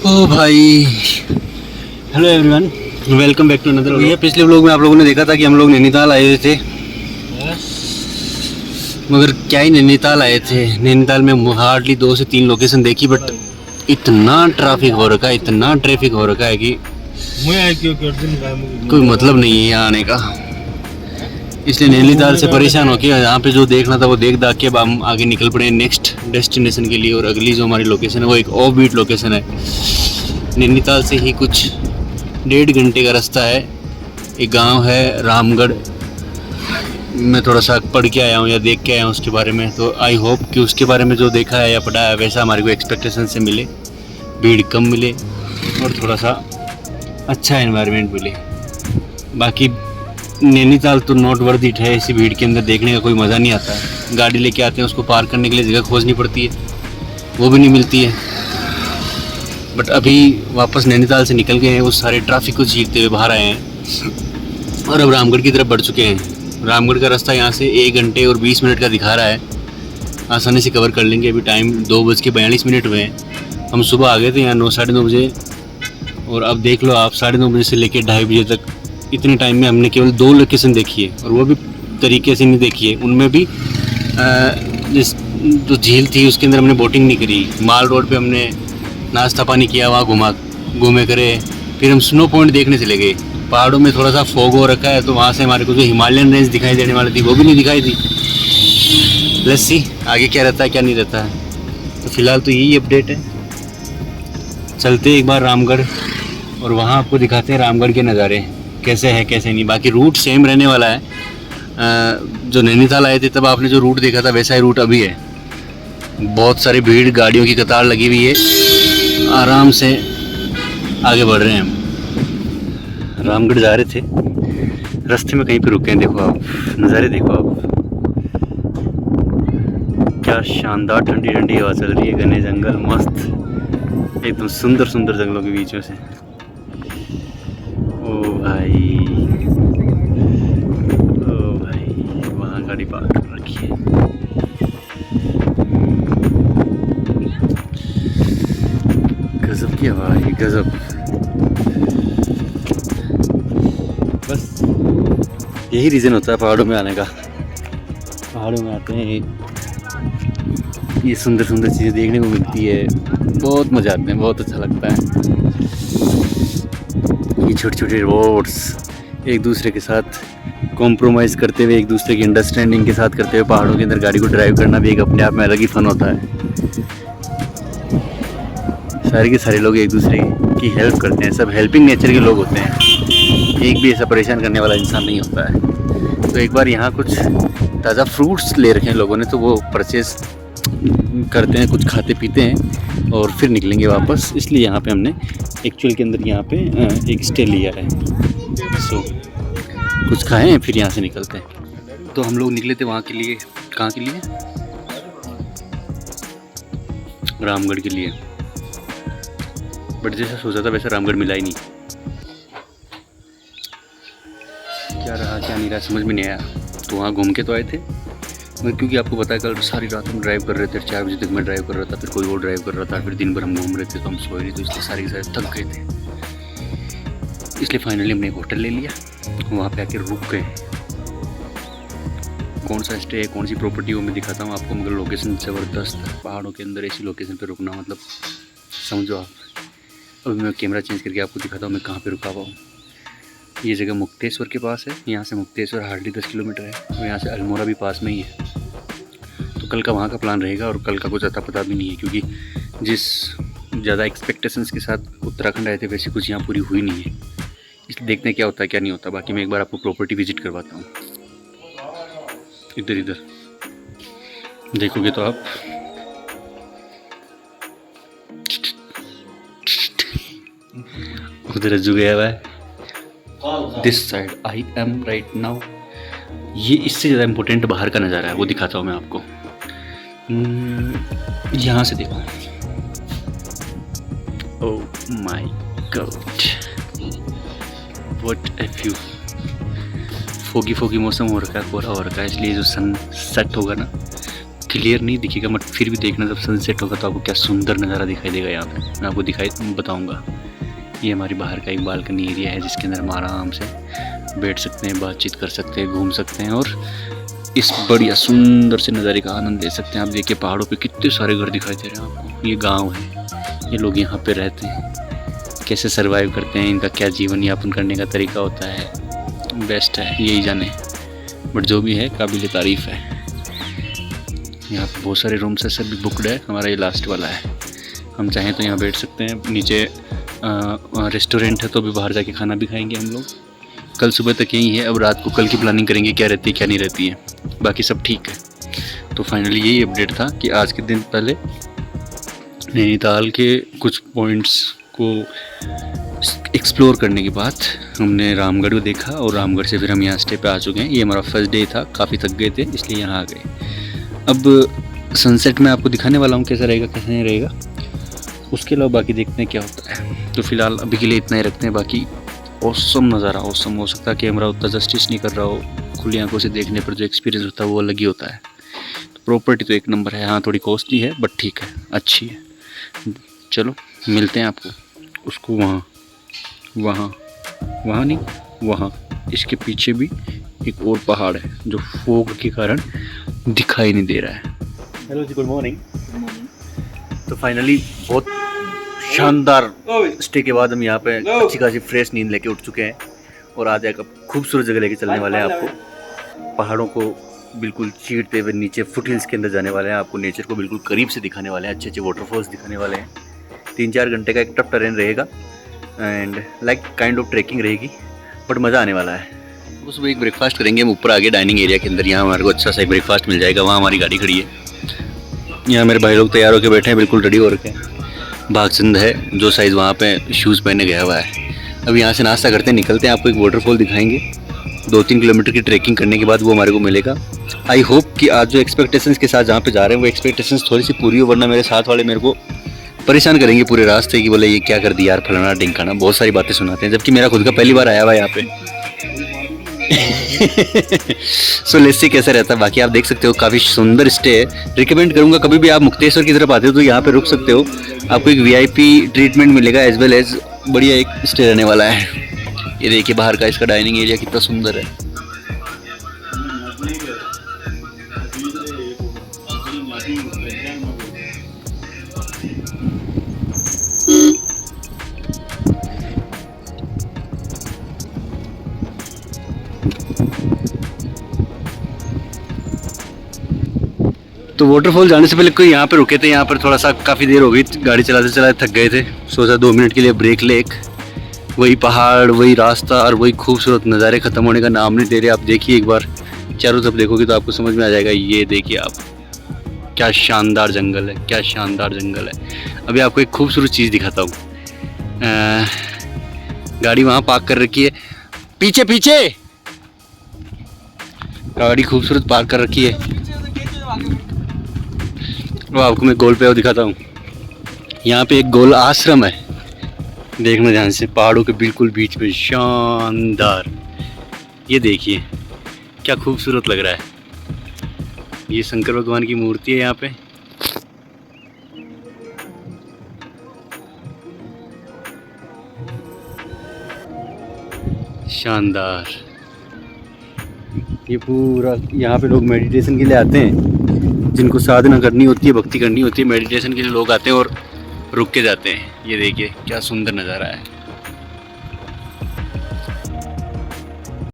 ओ भाई, hello everyone, welcome back to another. ये पिछले व्लॉग में आप लोगों ने देखा था कि हम लोग नैनीताल आए हुए थे, मगर क्या ही नैनीताल आए थे। नैनीताल में हार्डली 2 से 3 लोकेशन देखी, बट इतना ट्रैफिक हो रखा है, इतना ट्रैफिक हो रखा है कि कोई मतलब नहीं है यहाँ आने का। इसलिए नैनीताल से परेशान होकर यहाँ पे जो देखना था वो देख दाख के अब हम आगे निकल पड़े नेक्स्ट डेस्टिनेशन के लिए। और अगली जो हमारी लोकेशन है वो एक ऑफ बीट लोकेशन है। नैनीताल से ही कुछ 1.5 घंटे का रास्ता है। एक गांव है रामगढ़। मैं थोड़ा सा पढ़ के आया हूँ या देख के आया हूँ उसके बारे में, तो आई होप कि उसके बारे में जो देखा है या पढ़ा है वैसा हमारे को एक्सपेक्टेशन से मिले, भीड़ कम मिले और थोड़ा सा अच्छा एनवायरनमेंट मिले। बाकी नैनीताल तो नॉट वर्थ इट है। ऐसी भीड़ के अंदर देखने का कोई मज़ा नहीं आता है। गाड़ी लेके आते हैं, उसको पार्क करने के लिए जगह खोजनी पड़ती है, वो भी नहीं मिलती है। बट अभी वापस नैनीताल से निकल गए हैं, उस सारे ट्रैफिक को चीरते हुए बाहर आए हैं और अब रामगढ़ की तरफ बढ़ चुके हैं। रामगढ़ का रास्ता यहाँ से 1 घंटे और 20 मिनट का दिखा रहा है, आसानी से कवर कर लेंगे। अभी टाइम 2:42 हुए हैं। हम सुबह आ गए थे यहाँ 9 साढ़े 9 बजे, और अब देख लो आप 9:30 बजे से लेकर 2:30 बजे तक इतने टाइम में हमने केवल 2 लोकेशन देखी है, और वो भी तरीके से नहीं देखी है। उनमें भी जिस जो झील थी उसके अंदर हमने बोटिंग नहीं करी। माल रोड पे हमने नाश्ता पानी किया, वहाँ घूमे करे। फिर हम स्नो पॉइंट देखने चले गए। पहाड़ों में थोड़ा सा फॉग हो रखा है, तो वहाँ से हमारे को जो हिमालयन रेंज दिखाई देने वाली थी वो भी नहीं दिखाई दी। लेट्स सी आगे क्या रहता है क्या नहीं रहता है। तो फिलहाल तो यही अपडेट है। चलते एक बार रामगढ़ और वहाँ आपको दिखाते हैं रामगढ़ के नज़ारे कैसे है कैसे नहीं। बाकी रूट सेम रहने वाला है। जो नैनीताल आए थे तब आपने जो रूट देखा था वैसा ही रूट अभी है। बहुत सारी भीड़, गाड़ियों की कतार लगी हुई है। आराम से आगे बढ़ रहे हैं हम। रामगढ़ जा रहे थे, रास्ते में कहीं पे रुके हैं। देखो आप नज़ारे, देखो आप क्या शानदार ठंडी ठंडी हवा चल रही है। घने जंगल, मस्त एकदम सुंदर सुंदर जंगलों के बीच में से। ओ भाई, वहाँ गाड़ी पार्क कर रखी है। गजब की हवा है, गजब। बस यही रीज़न होता है पहाड़ों में आने का। पहाड़ों में आते हैं, ये सुंदर सुंदर चीज़ें देखने को मिलती है, बहुत मज़ा आते हैं, बहुत अच्छा लगता है। ये छोटे छोटे रोड्स, एक दूसरे के साथ कॉम्प्रोमाइज़ करते हुए, एक दूसरे की अंडरस्टैंडिंग के साथ करते हुए पहाड़ों के अंदर गाड़ी को ड्राइव करना भी एक अपने आप में अलग ही फ़न होता है। सारे के सारे लोग एक दूसरे की हेल्प करते हैं, सब हेल्पिंग नेचर के लोग होते हैं। एक भी ऐसा परेशान करने वाला इंसान नहीं होता है। तो एक बार यहाँ कुछ ताज़ा फ्रूट्स ले रखे हैं लोगों ने, तो वो परचेज़ करते हैं, कुछ खाते पीते हैं और फिर निकलेंगे वापस। इसलिए यहाँ पे हमने एक्चुअल के अंदर यहाँ पे एक स्टे लिया है। सो कुछ खाएं फिर यहाँ से निकलते हैं। तो हम लोग निकले थे वहाँ के लिए। कहाँ के लिए? रामगढ़ के लिए। बट जैसा सोचा था वैसा रामगढ़ मिला ही नहीं। क्या रहा क्या नहीं रहा समझ में नहीं आया। तो वहाँ घूम के तो आए थे, मगर क्योंकि आपको पता है कल सारी रात हम ड्राइव कर रहे थे। 4 बजे तक मैं ड्राइव कर रहा था, फिर कोई और ड्राइव कर रहा था, फिर दिन भर हम घूम रहे थे, तो हम सोए नहीं, तो इसलिए सारी थक गए थे। इसलिए फाइनली हमने एक होटल ले लिया, वहाँ पे आके रुक गए। कौन सा स्टे है, कौन सी प्रॉपर्टी वो मैं दिखाता हूँ आपको, मगर लोकेशन ज़बरदस्त है। पहाड़ों के अंदर ऐसी लोकेशन पे रुकना मतलब समझो आप। अभी मैं कैमरा चेंज करके आपको दिखाता हूँ मैं कहाँ पे रुका हुआ हूँ। ये जगह मुक्तेश्वर के पास है। यहाँ से मुक्तेश्वर हार्डली 10 किलोमीटर है, और यहाँ से अल्मोड़ा भी पास में ही है। तो कल का वहाँ का प्लान रहेगा, और कल का कुछ अता पता भी नहीं है, क्योंकि जिस ज़्यादा एक्सपेक्टेशंस के साथ उत्तराखंड आए थे वैसे कुछ यहाँ पूरी हुई नहीं है। इसलिए देखते हैं क्या होता है क्या नहीं होता। बाकी मैं एक बार आपको प्रॉपर्टी विजिट करवाता हूँ। इधर इधर देखोगे तो आप उधर रज्जू गया हुआ है। This side I am right now. ये इससे ज़्यादा इम्पोर्टेंट बाहर का नज़ारा है, वो दिखाता हूँ मैं आपको। यहाँ से देखो। Oh my God, what A view. Foggy foggy मौसम हो रखा है, कोहरा हो रखा है, इसलिए जो सन सेट होगा ना क्लियर नहीं दिखेगा, बट फिर भी देखना जब सनसेट होगा तो आपको क्या सुंदर नज़ारा दिखाई देगा। यहाँ पे मैं आपको बताऊँगा। ये हमारी बाहर का एक बालकनी एरिया है जिसके अंदर हम आराम से बैठ सकते हैं, बातचीत कर सकते हैं, घूम सकते हैं और इस बढ़िया सुंदर से नज़ारे का आनंद ले सकते हैं। आप देखिए पहाड़ों पे कितने सारे घर दिखाई दे रहे हैं आपको। ये गांव है, ये लोग यहाँ पे रहते हैं, कैसे सरवाइव करते हैं, इनका क्या जीवन यापन करने का तरीका होता है, बेस्ट है, यही जाने। बट जो भी है काबिल तारीफ़ है। यहाँ पे बहुत सारे रूम्स है, सभी बुकड है। हमारा ये लास्ट वाला है। हम चाहें तो यहाँ बैठ सकते हैं। नीचे रेस्टोरेंट है तो भी बाहर जाके खाना भी खाएंगे हम लोग। कल सुबह तक यही है, अब रात को कल की प्लानिंग करेंगे क्या रहती है क्या नहीं रहती है। बाकी सब ठीक है। तो फाइनली यही अपडेट था कि आज के दिन पहले नैनीताल के कुछ पॉइंट्स को एक्सप्लोर करने के बाद हमने रामगढ़ को देखा और रामगढ़ से फिर हम यहाँ स्टे पे आ चुके हैं। ये हमारा फर्स्ट डे था, काफ़ी थक गए थे इसलिए यहाँ आ गए। अब सनसेट मैं आपको दिखाने वाला हूँ कैसा रहेगा कैसा नहीं रहेगा, उसके अलावा बाकी देखते हैं क्या होता है। तो फिलहाल अभी के लिए इतना ही रखते हैं। बाकी औसम नज़ारा, औसम। हो सकता है कैमरा उतना जस्टिस नहीं कर रहा हो, खुली आंखों से देखने पर जो एक्सपीरियंस होता है वो अलग ही होता है। तो प्रॉपर्टी तो एक नंबर है। हाँ थोड़ी कॉस्टली है बट ठीक है, अच्छी है। चलो मिलते हैं आपको उसको वहाँ नहीं, वहाँ इसके पीछे भी एक और पहाड़ है जो फोग के कारण दिखाई नहीं दे रहा है। हेलो जी, गुड मॉर्निंग। तो फाइनली बहुत शानदार स्टे के बाद हम यहाँ पे अच्छी खासी फ्रेश नींद लेके उठ चुके हैं और आज एक खूबसूरत जगह लेके चलने वाले हैं आपको। पहाड़ों को बिल्कुल चीरते हुए नीचे फुट हिल्स के अंदर जाने वाले हैं। आपको नेचर को बिल्कुल करीब से दिखाने वाले हैं, अच्छे अच्छे वाटरफॉल्स दिखाने वाले हैं। 3-4 घंटे का एक टफ टरेन रहेगा and like kind of trekking रहेगी, बट मज़ा आने वाला है। सुबह एक ब्रेकफास्ट करेंगे हम ऊपर आगे डाइनिंग एरिया के अंदर। यहाँ हमारे को अच्छा सा ब्रेकफास्ट मिल जाएगा। वहाँ हमारी गाड़ी खड़ी है, यहाँ मेरे भाई लोग तैयार होकर बैठे हैं, बिल्कुल रेडी हो रखे हैं। भागचंद है जो साइज़ वहाँ पे शूज़ पहने गया हुआ है। अब यहाँ से नाश्ता करते हैं, निकलते हैं, आपको एक वाटरफॉल दिखाएंगे। 2-3 किलोमीटर की ट्रैकिंग करने के बाद वो हमारे को मिलेगा। आई होप कि आज जो एक्सपेक्टेशंस के साथ जहाँ पे जा रहे हैं वो एक्सपेक्टेशंस थोड़ी सी पूरी हो, वरना मेरे साथ वाले मेरे को परेशान करेंगे पूरे रास्ते कि बोले ये क्या कर दिया यार, फलाना ढिंकाना, बहुत सारी बातें सुनाते हैं, जबकि मेरा खुद का पहली बार आया हुआ है यहाँ पे। सो लेट्स सी कैसा रहता है। बाकी आप देख सकते हो काफ़ी सुंदर स्टे है। रिकमेंड करूँगा कभी भी आप मुक्तेश्वर की तरफ आते हो तो यहाँ पे रुक सकते हो। आपको एक VIP ट्रीटमेंट मिलेगा एज वेल एज बढ़िया एक स्टे रहने वाला है। ये देखिए बाहर का इसका डाइनिंग एरिया कितना सुंदर है। तो वाटरफॉल जाने से पहले कोई यहाँ पे रुके थे। यहाँ पर थोड़ा सा काफ़ी देर हो गई, गाड़ी चलाते चलाते थक गए थे। सोचा 2 मिनट के लिए ब्रेक ले। वही पहाड़, वही रास्ता और वही खूबसूरत नज़ारे ख़त्म होने का नाम नहीं दे रहे। आप देखिए एक बार चारों तरफ देखोगे तो आपको समझ में आ जाएगा। ये देखिए आप, क्या शानदार जंगल है, क्या शानदार जंगल है। अभी आपको एक खूबसूरत चीज़ दिखाता हूँ। गाड़ी वहाँ पार्क कर रखी है, पीछे पीछे गाड़ी खूबसूरत पार्क कर रखी है। वो आपको मैं गोल पे वो दिखाता हूँ। यहाँ पे एक गोल आश्रम है, देखना ध्यान से, पहाड़ों के बिल्कुल बीच में, शानदार। ये देखिए क्या खूबसूरत लग रहा है। ये शंकर भगवान की मूर्ति है यहाँ पे। शानदार। ये पूरा यहाँ पे लोग मेडिटेशन के लिए आते हैं, जिनको साधना करनी होती है, भक्ति करनी होती है, मेडिटेशन के लिए लोग आते हैं और रुक के जाते हैं। ये देखिए क्या सुंदर नज़ारा है।